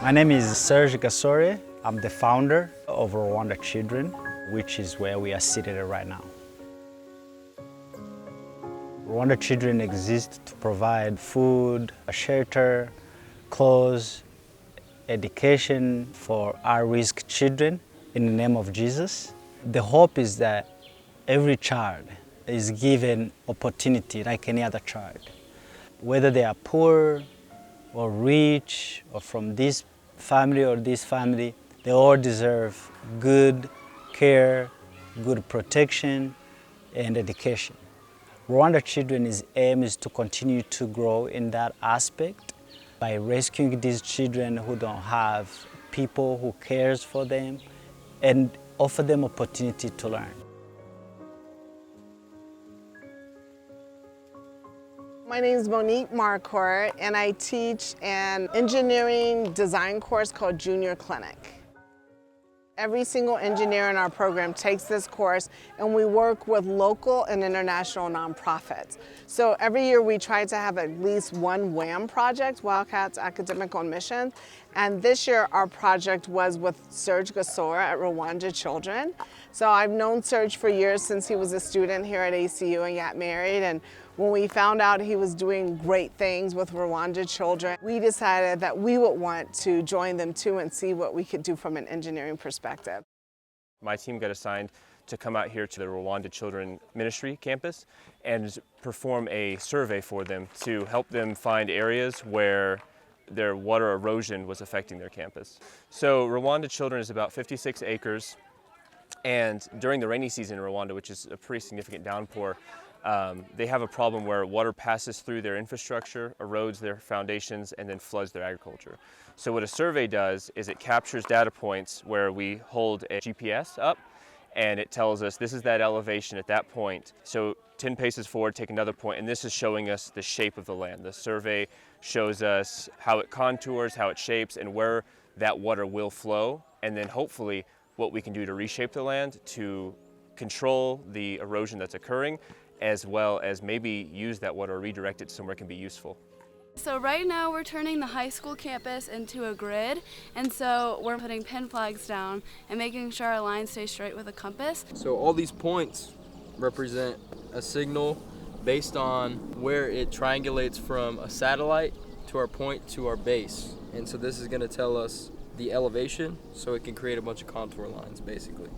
My name is Serge Gasore. I'm the founder of Rwanda Children, which is where we are seated right now. Rwanda Children exists to provide food, a shelter, clothes, education for at-risk children in the name of Jesus. The hope is that every child is given opportunity like any other child. Whether they are poor or rich or from this family or this family, they all deserve good care, good protection, and education. Rwanda Children's aim is to continue to grow in that aspect by rescuing these children who don't have people who cares for them and offer them opportunity to learn. My name is Monique Marcourt, and I teach an engineering design course called Junior Clinic. Every single engineer in our program takes this course, and we work with local and international nonprofits. So every year we try to have at least one WAM project, Wildcats Academic on Mission. And this year our project was with Serge Gasore at Rwanda Children. So I've known Serge for years, since he was a student here at ACU and got married. And when we found out he was doing great things with Rwanda Children, we decided that we would want to join them too and see what we could do from an engineering perspective. My team got assigned to come out here to the Rwanda Children Ministry campus and perform a survey for them to help them find areas where their water erosion was affecting their campus. So Rwanda Children is about 56 acres, and during the rainy season in Rwanda, which is a pretty significant downpour, they have a problem where water passes through their infrastructure, erodes their foundations, and then floods their agriculture. So what a survey does is it captures data points where we hold a GPS up, and it tells us this is that elevation at that point. So 10 paces forward, take another point, and this is showing us the shape of the land. The survey shows us how it contours, how it shapes, and where that water will flow, and then hopefully what we can do to reshape the land to control the erosion that's occurring, as well as maybe use that water or redirect it somewhere it can be useful. So right now we're turning the high school campus into a grid, and so we're putting pin flags down and making sure our lines stay straight with a compass. So all these points represent a signal based on where it triangulates from a satellite to our point to our base. And so this is going to tell us the elevation, so it can create a bunch of contour lines basically.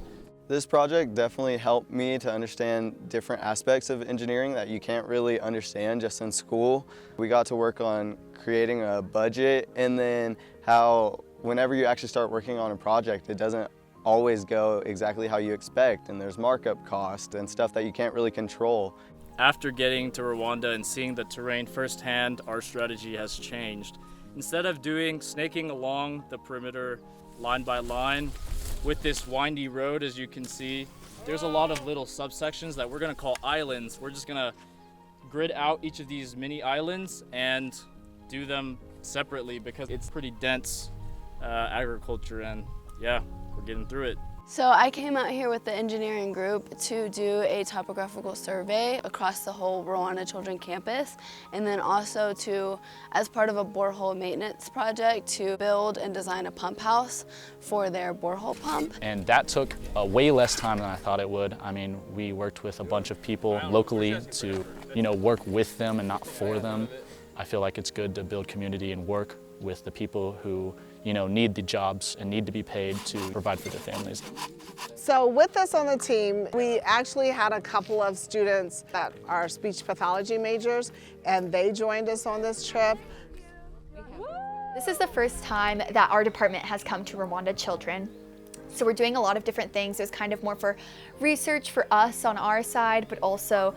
This project definitely helped me to understand different aspects of engineering that you can't really understand just in school. We got to work on creating a budget, and then how whenever you actually start working on a project, it doesn't always go exactly how you expect, and there's markup cost and stuff that you can't really control. After getting to Rwanda and seeing the terrain firsthand, our strategy has changed. Instead of snaking along the perimeter line by line, with this windy road, as you can see, there's a lot of little subsections that we're going to call islands. We're just going to grid out each of these mini islands and do them separately because it's pretty dense agriculture, and yeah, we're getting through it. So I came out here with the engineering group to do a topographical survey across the whole Rwanda Children campus, and then also to, as part of a borehole maintenance project, to build and design a pump house for their borehole pump. And that took way less time than I thought it would. I mean, we worked with a bunch of people locally to, work with them and not for them. I feel like it's good to build community and work with the people who need the jobs and need to be paid to provide for their families. So with us on the team, we actually had a couple of students that are speech pathology majors, and they joined us on this trip. This is the first time that our department has come to Rwanda Children. So we're doing a lot of different things. It was kind of more for research for us on our side, but also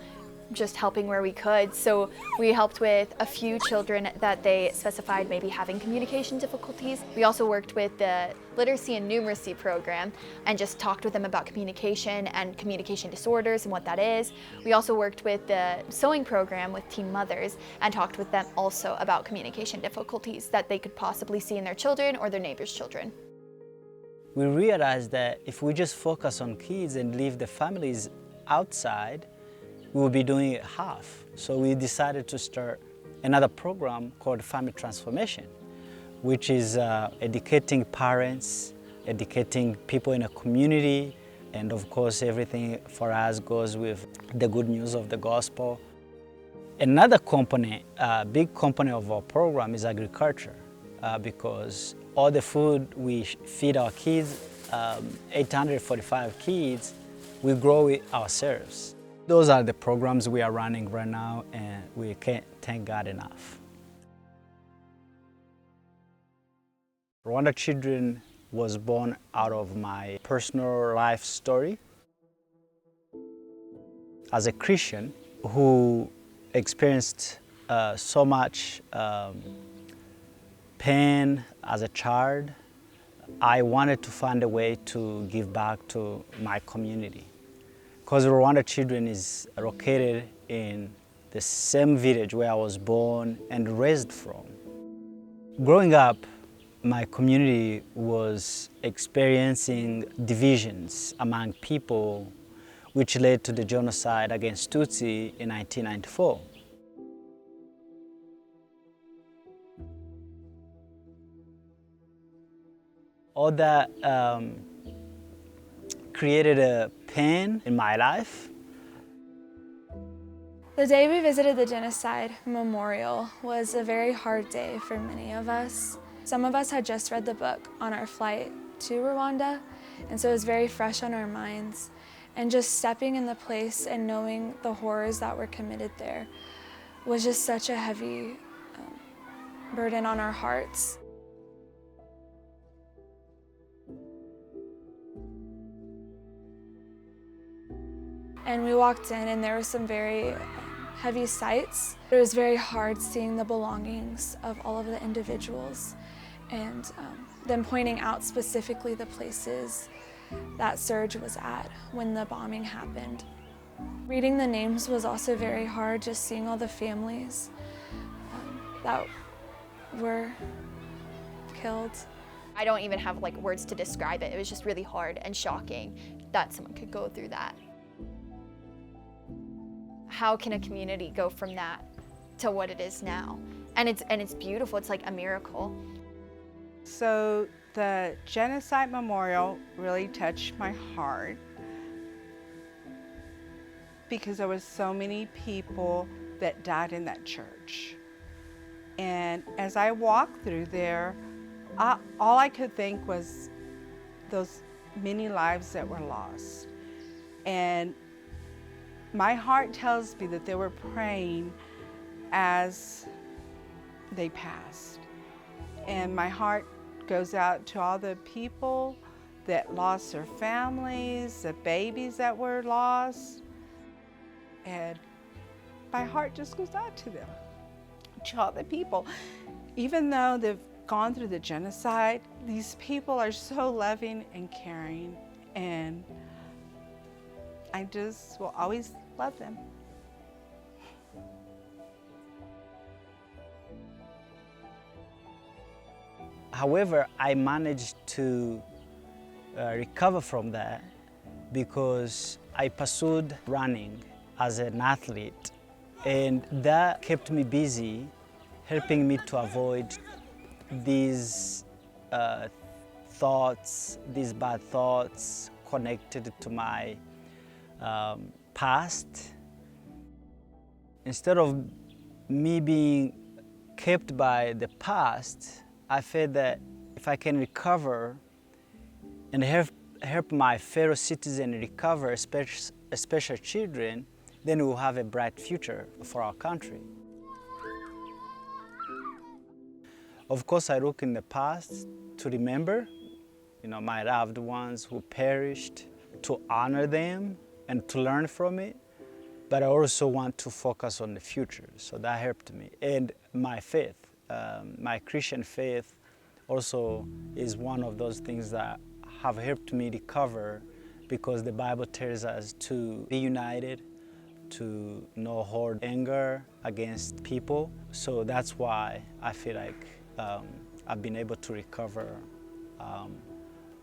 just helping where we could. So we helped with a few children that they specified maybe having communication difficulties. We also worked with the literacy and numeracy program and just talked with them about communication and communication disorders and what that is. We also worked with the sewing program with teen mothers and talked with them also about communication difficulties that they could possibly see in their children or their neighbors' children. We realized that if we just focus on kids and leave the families outside, we will be doing it half. So we decided to start another program called Family Transformation, which is educating parents, educating people in a community, and of course everything for us goes with the good news of the gospel. Another component, big component of our program is agriculture, because all the food we feed our kids, 845 kids, we grow it ourselves. Those are the programs we are running right now, and we can't thank God enough. Rwanda Children was born out of my personal life story. As a Christian who experienced so much pain as a child, I wanted to find a way to give back to my community. Because Rwanda Children is located in the same village where I was born and raised from. Growing up, my community was experiencing divisions among people, which led to the genocide against Tutsi in 1994. All that created a pain in my life. The day we visited the Genocide Memorial was a very hard day for many of us. Some of us had just read the book on our flight to Rwanda, and so it was very fresh on our minds. And just stepping in the place and knowing the horrors that were committed there was just such a heavy burden on our hearts. And we walked in and there were some very heavy sights. It was very hard seeing the belongings of all of the individuals and them pointing out specifically the places that Serge was at when the bombing happened. Reading the names was also very hard, just seeing all the families that were killed. I don't even have like words to describe it. It was just really hard and shocking that someone could go through that. How can a community go from that to what it is now? And it's beautiful, it's like a miracle. So the Genocide Memorial really touched my heart because there was so many people that died in that church. And as I walked through there, all I could think was those many lives that were lost. And my heart tells me that they were praying as they passed. And my heart goes out to all the people that lost their families, the babies that were lost. And my heart just goes out to them, to all the people. Even though they've gone through the genocide, these people are so loving and caring, and I just will always love them. However, I managed to recover from that because I pursued running as an athlete, and that kept me busy, helping me to avoid these thoughts, these bad thoughts connected to my past. Instead of me being kept by the past, I felt that if I can recover and help my fellow citizens recover, especially children, then we'll have a bright future for our country. Of course, I look in the past to remember, my loved ones who perished, to honor them and to learn from it. But I also want to focus on the future, so that helped me. And my faith, my Christian faith also is one of those things that have helped me recover, because the Bible tells us to be united, to not hold anger against people. So that's why I feel like I've been able to recover,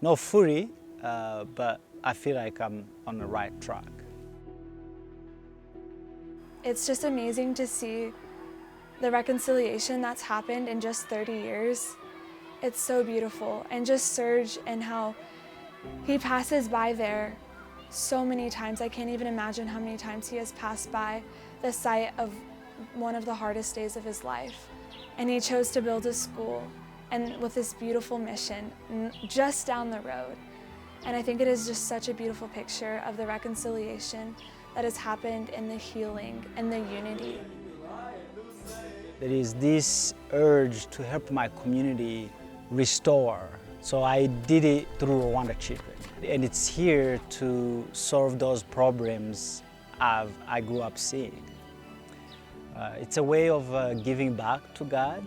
not fully, but I feel like I'm on the right track. It's just amazing to see the reconciliation that's happened in just 30 years. It's so beautiful. And just Serge and how he passes by there so many times. I can't even imagine how many times he has passed by the site of one of the hardest days of his life. And he chose to build a school and with this beautiful mission just down the road. And I think it is just such a beautiful picture of the reconciliation that has happened and the healing and the unity. There is this urge to help my community restore. So I did it through Rwanda Children. And it's here to solve those problems I grew up seeing. It's a way of giving back to God.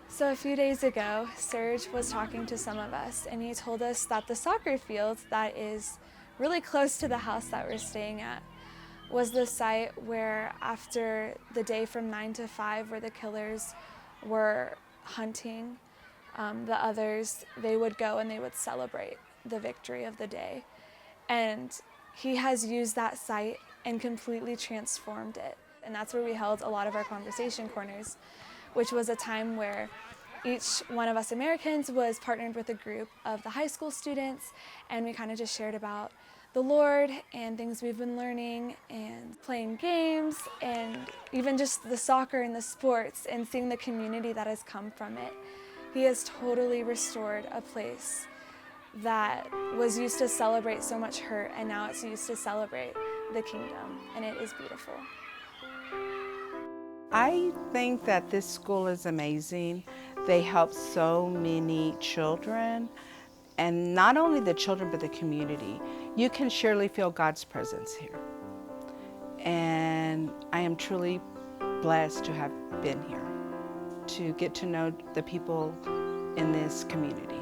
So a few days ago, Serge was talking to some of us, and he told us that the soccer field that is really close to the house that we're staying at was the site where, after the day from 9 to 5 where the killers were hunting the others, they would go and they would celebrate the victory of the day. And he has used that site and completely transformed it. And that's where we held a lot of our conversation corners, which was a time where each one of us Americans was partnered with a group of the high school students, and we kind of just shared about the Lord and things we've been learning and playing games and even just the soccer and the sports and seeing the community that has come from it. He has totally restored a place that was used to celebrate so much hurt, and now it's used to celebrate the kingdom, and it is beautiful. I think that this school is amazing. They help so many children, and not only the children, but the community. You can surely feel God's presence here. And I am truly blessed to have been here, to get to know the people in this community.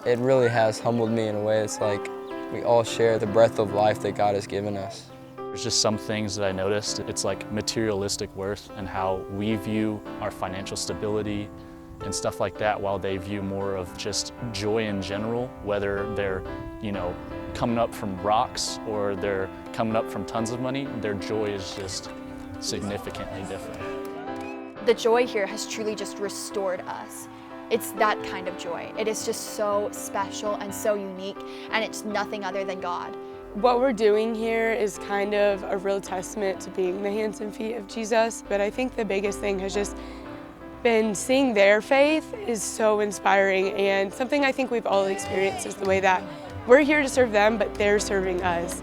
It really has humbled me in a way. It's like we all share the breath of life that God has given us. There's just some things that I noticed. It's like materialistic worth and how we view our financial stability and stuff like that, while they view more of just joy in general, whether they're, coming up from rocks or they're coming up from tons of money, their joy is just significantly different. The joy here has truly just restored us. It's that kind of joy. It is just so special and so unique, and it's nothing other than God. What we're doing here is kind of a real testament to being the hands and feet of Jesus, but I think the biggest thing has just been seeing their faith is so inspiring, and something I think we've all experienced is the way that we're here to serve them, but they're serving us.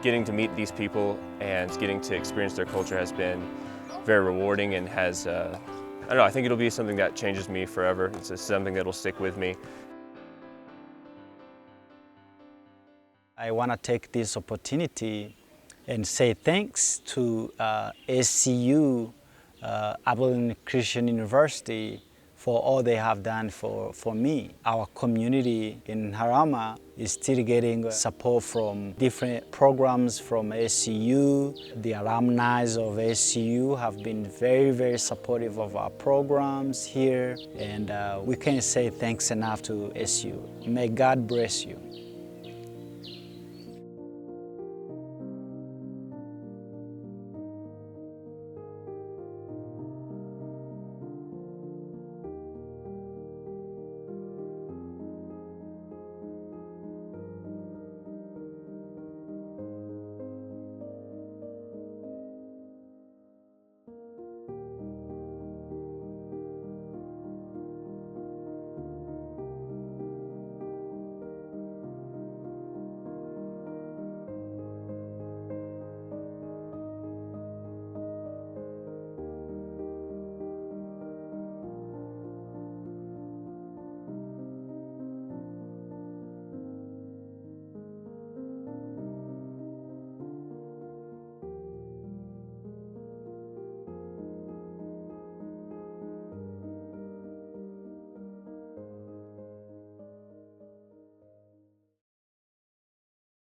Getting to meet these people and getting to experience their culture has been very rewarding and has I don't know, I think it'll be something that changes me forever. It's something that'll stick with me. I want to take this opportunity and say thanks to SCU, Rwanda Christian University, for all they have done for me. Our community in Harama is still getting support from different programs from SCU. The alumni of SCU have been very, very supportive of our programs here, and we can't say thanks enough to SCU. May God bless you.